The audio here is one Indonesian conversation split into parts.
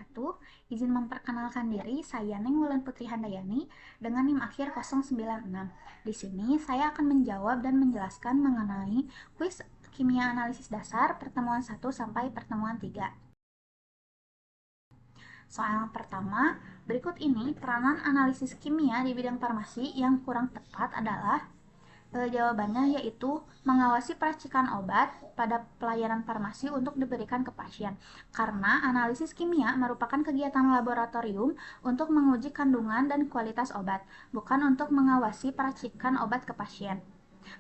wabarakatuh. Izin memperkenalkan diri, saya Neng Wulan Putri Handayani dengan NIM akhir 096. Di sini saya akan menjawab dan menjelaskan mengenai kuis kimia analisis dasar pertemuan 1 sampai pertemuan 3. Soal pertama, berikut ini peranan analisis kimia di bidang farmasi yang kurang tepat adalah jawabannya yaitu mengawasi peracikan obat pada pelayanan farmasi untuk diberikan ke pasien. Karena analisis kimia merupakan kegiatan laboratorium untuk menguji kandungan dan kualitas obat, bukan untuk mengawasi peracikan obat ke pasien.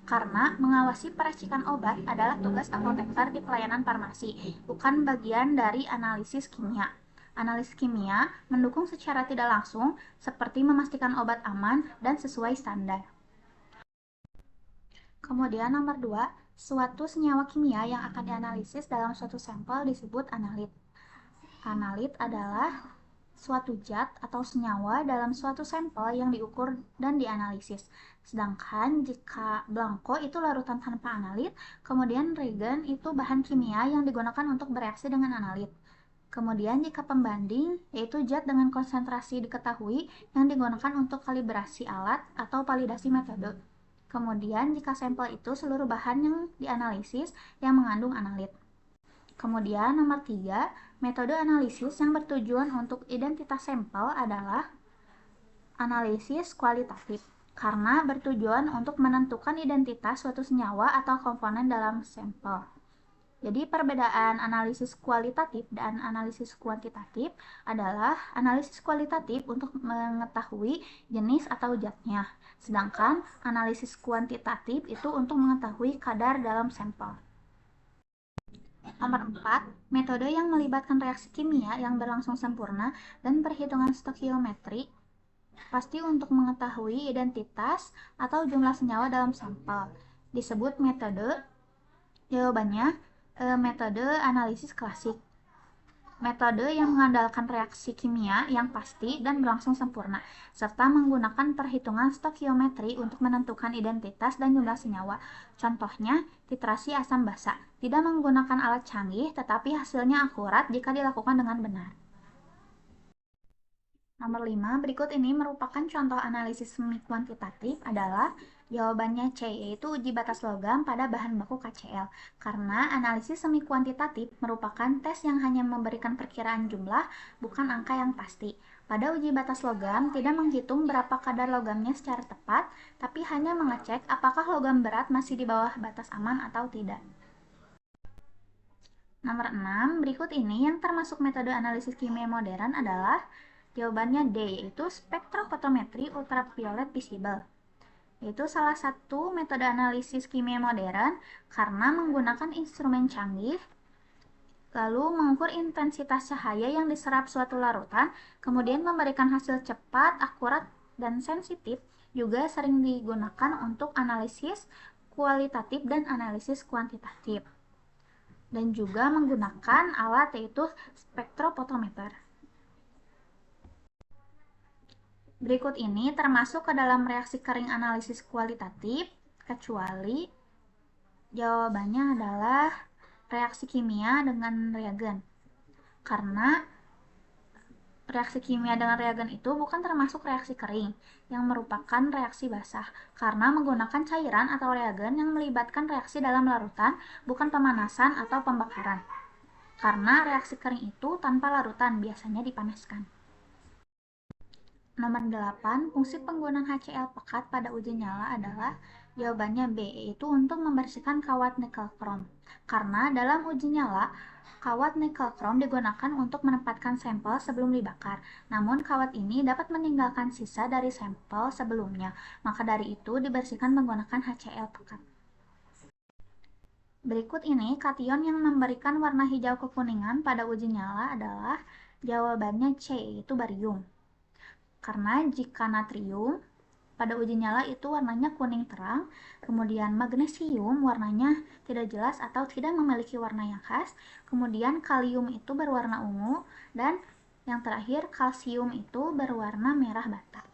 Karena mengawasi peracikan obat adalah tugas apoteker di pelayanan farmasi, bukan bagian dari analisis kimia. Analisis kimia mendukung secara tidak langsung seperti memastikan obat aman dan sesuai standar. Kemudian nomor 2, suatu senyawa kimia yang akan dianalisis dalam suatu sampel disebut analit. Analit adalah suatu zat atau senyawa dalam suatu sampel yang diukur dan dianalisis. Sedangkan jika blanko itu larutan tanpa analit, kemudian reagen itu bahan kimia yang digunakan untuk bereaksi dengan analit. Kemudian jika pembanding, yaitu zat dengan konsentrasi diketahui yang digunakan untuk kalibrasi alat atau validasi metode. Kemudian jika sampel itu seluruh bahan yang dianalisis yang mengandung analit. Kemudian nomor 3, metode analisis yang bertujuan untuk identitas sampel adalah analisis kualitatif karena bertujuan untuk menentukan identitas suatu senyawa atau komponen dalam sampel. Jadi perbedaan analisis kualitatif dan analisis kuantitatif adalah analisis kualitatif untuk mengetahui jenis atau zatnya, sedangkan analisis kuantitatif itu untuk mengetahui kadar dalam sampel. Nomor 4, metode yang melibatkan reaksi kimia yang berlangsung sempurna dan perhitungan stokiometri pasti untuk mengetahui identitas atau jumlah senyawa dalam sampel. Disebut metode, jawabannya metode analisis klasik. Metode yang mengandalkan reaksi kimia yang pasti dan berlangsung sempurna, serta menggunakan perhitungan stokiometri untuk menentukan identitas dan jumlah senyawa. Contohnya, titrasi asam basa. Tidak menggunakan alat canggih, tetapi hasilnya akurat jika dilakukan dengan benar. Nomor 5, berikut ini merupakan contoh analisis semi kuantitatif adalah jawabannya C, yaitu uji batas logam pada bahan baku KCl. Karena analisis semi kuantitatif merupakan tes yang hanya memberikan perkiraan jumlah, bukan angka yang pasti. Pada uji batas logam, tidak menghitung berapa kadar logamnya secara tepat, tapi hanya mengecek apakah logam berat masih di bawah batas aman atau tidak. Nomor 6, berikut ini yang termasuk metode analisis kimia modern adalah jawabannya D, yaitu spektrofotometri ultraviolet visible. Itu salah satu metode analisis kimia modern karena menggunakan instrumen canggih, lalu mengukur intensitas cahaya yang diserap suatu larutan, kemudian memberikan hasil cepat, akurat, dan sensitif, juga sering digunakan untuk analisis kualitatif dan analisis kuantitatif. Dan juga menggunakan alat yaitu spektrofotometer. Berikut ini termasuk ke dalam reaksi kering analisis kualitatif, kecuali jawabannya adalah reaksi kimia dengan reagen. Karena reaksi kimia dengan reagen itu bukan termasuk reaksi kering, yang merupakan reaksi basah, karena menggunakan cairan atau reagen yang melibatkan reaksi dalam larutan, bukan pemanasan atau pembakaran. Karena reaksi kering itu tanpa larutan, biasanya dipanaskan. Nomor 8, fungsi penggunaan HCl pekat pada uji nyala adalah jawabannya B, yaitu untuk membersihkan kawat nikel krom. Karena dalam uji nyala, kawat nikel krom digunakan untuk menempatkan sampel sebelum dibakar. Namun kawat ini dapat meninggalkan sisa dari sampel sebelumnya, maka dari itu dibersihkan menggunakan HCl pekat. Berikut ini kation yang memberikan warna hijau kekuningan pada uji nyala adalah jawabannya C, yaitu barium. Karena jika natrium pada uji nyala itu warnanya kuning terang, kemudian magnesium warnanya tidak jelas atau tidak memiliki warna yang khas, kemudian kalium itu berwarna ungu, dan yang terakhir kalsium itu berwarna merah bata.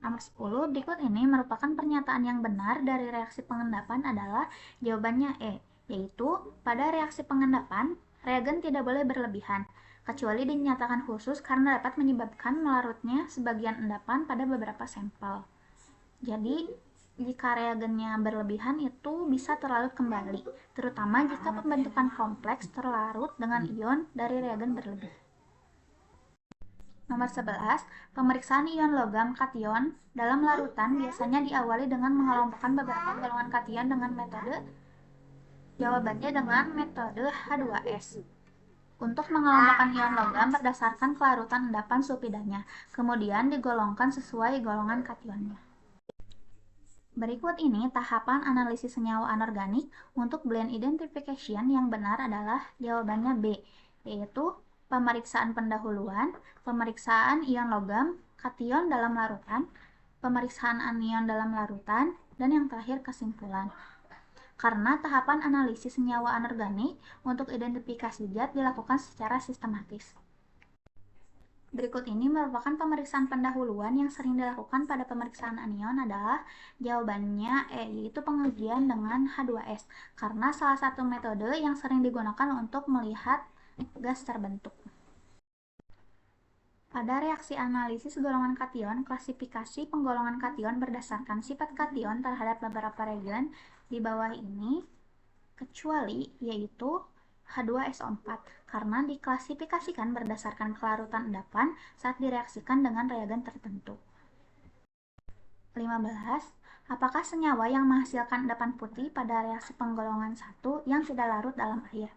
Nomor 10, berikut ini merupakan pernyataan yang benar dari reaksi pengendapan adalah jawabannya E, yaitu pada reaksi pengendapan, reagen tidak boleh berlebihan. kecuali dinyatakan khusus karena dapat menyebabkan melarutnya sebagian endapan pada beberapa sampel. Jadi, jika reagennya berlebihan itu bisa terlarut kembali, terutama jika pembentukan kompleks terlarut dengan ion dari reagen berlebih. Nomor 11, pemeriksaan ion logam kation dalam larutan biasanya diawali dengan mengelompokkan beberapa golongan kation dengan metode jawabannya dengan metode H2S. Untuk mengelompokkan ion logam berdasarkan kelarutan endapan sulfidanya, kemudian digolongkan sesuai golongan kationnya. Berikut ini tahapan analisis senyawa anorganik untuk blend identification yang benar adalah jawabannya B, yaitu pemeriksaan pendahuluan, pemeriksaan ion logam, kation dalam larutan, pemeriksaan anion dalam larutan, dan yang terakhir kesimpulan. Karena tahapan analisis senyawa anorganik untuk identifikasi zat dilakukan secara sistematis. Berikut ini merupakan pemeriksaan pendahuluan yang sering dilakukan pada pemeriksaan anion adalah jawabannya E, yaitu pengujian dengan H2S, karena salah satu metode yang sering digunakan untuk melihat gas terbentuk. Pada reaksi analisis golongan kation, klasifikasi penggolongan kation berdasarkan sifat kation terhadap beberapa reagen di bawah ini, kecuali yaitu H2SO4 karena diklasifikasikan berdasarkan kelarutan endapan saat direaksikan dengan reagen tertentu. 15. Apakah senyawa yang menghasilkan endapan putih pada reaksi penggolongan 1 yang tidak larut dalam air?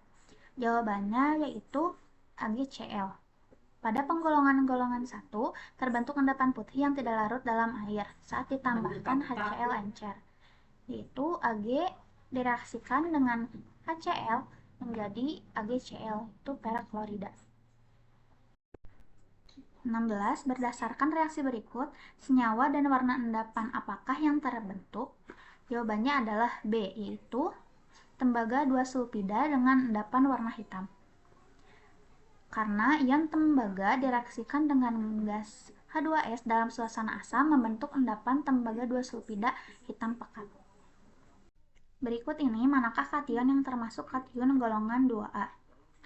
Jawabannya yaitu AgCl. Pada penggolongan-golongan 1 terbentuk endapan putih yang tidak larut dalam air saat ditambahkan HCl encer, yaitu Ag direaksikan dengan HCl menjadi AgCl, itu peraklorida. 16. Berdasarkan reaksi berikut, senyawa dan warna endapan apakah yang terbentuk? Jawabannya adalah B, yaitu tembaga 2 sulfida dengan endapan warna hitam. Karena ion tembaga direaksikan dengan gas H2S dalam suasana asam membentuk endapan tembaga 2 sulfida hitam pekat. Berikut ini manakah kation yang termasuk kation golongan 2A?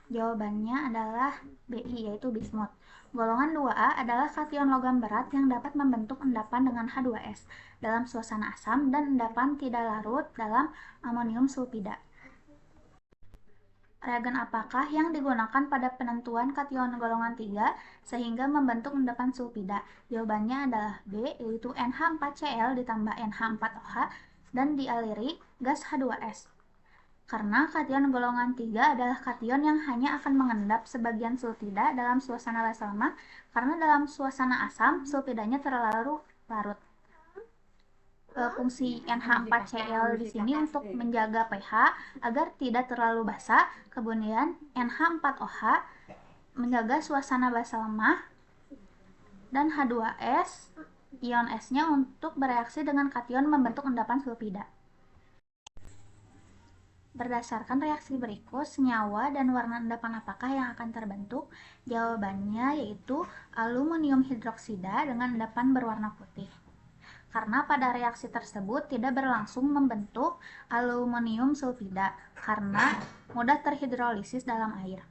Jawabannya adalah BI, yaitu bismut. Golongan 2A adalah kation logam berat yang dapat membentuk endapan dengan H2S dalam suasana asam dan endapan tidak larut dalam amonium sulfida. Reagen apakah yang digunakan pada penentuan kation golongan 3 sehingga membentuk endapan sulfida? Jawabannya adalah B, yaitu NH4Cl ditambah NH4OH dan dialiri gas H2S. Karena kation golongan 3 adalah kation yang hanya akan mengendap sebagian sulfida dalam suasana basa lemah, karena dalam suasana asam sulfidanya terlalu larut. Fungsi NH4Cl di sini untuk menjaga pH agar tidak terlalu basa, kemudian NH4OH menjaga suasana basa lemah, dan H2S ion S-nya untuk bereaksi dengan kation membentuk endapan sulfida. Berdasarkan reaksi berikut, senyawa dan warna endapan apakah yang akan terbentuk? Jawabannya yaitu aluminium hidroksida dengan endapan berwarna putih. Karena pada reaksi tersebut tidak berlangsung membentuk aluminium sulfida karena mudah terhidrolisis dalam air.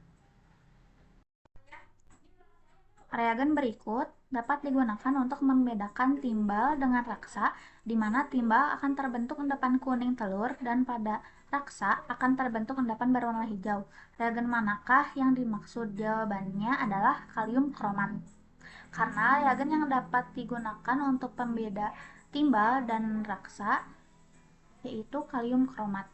Reagen berikut dapat digunakan untuk membedakan timbal dengan raksa, di mana timbal akan terbentuk endapan kuning telur dan pada raksa akan terbentuk endapan berwarna hijau. Reagen manakah yang dimaksud? Jawabannya adalah kalium kromat. Karena reagen yang dapat digunakan untuk pembeda timbal dan raksa yaitu kalium kromat.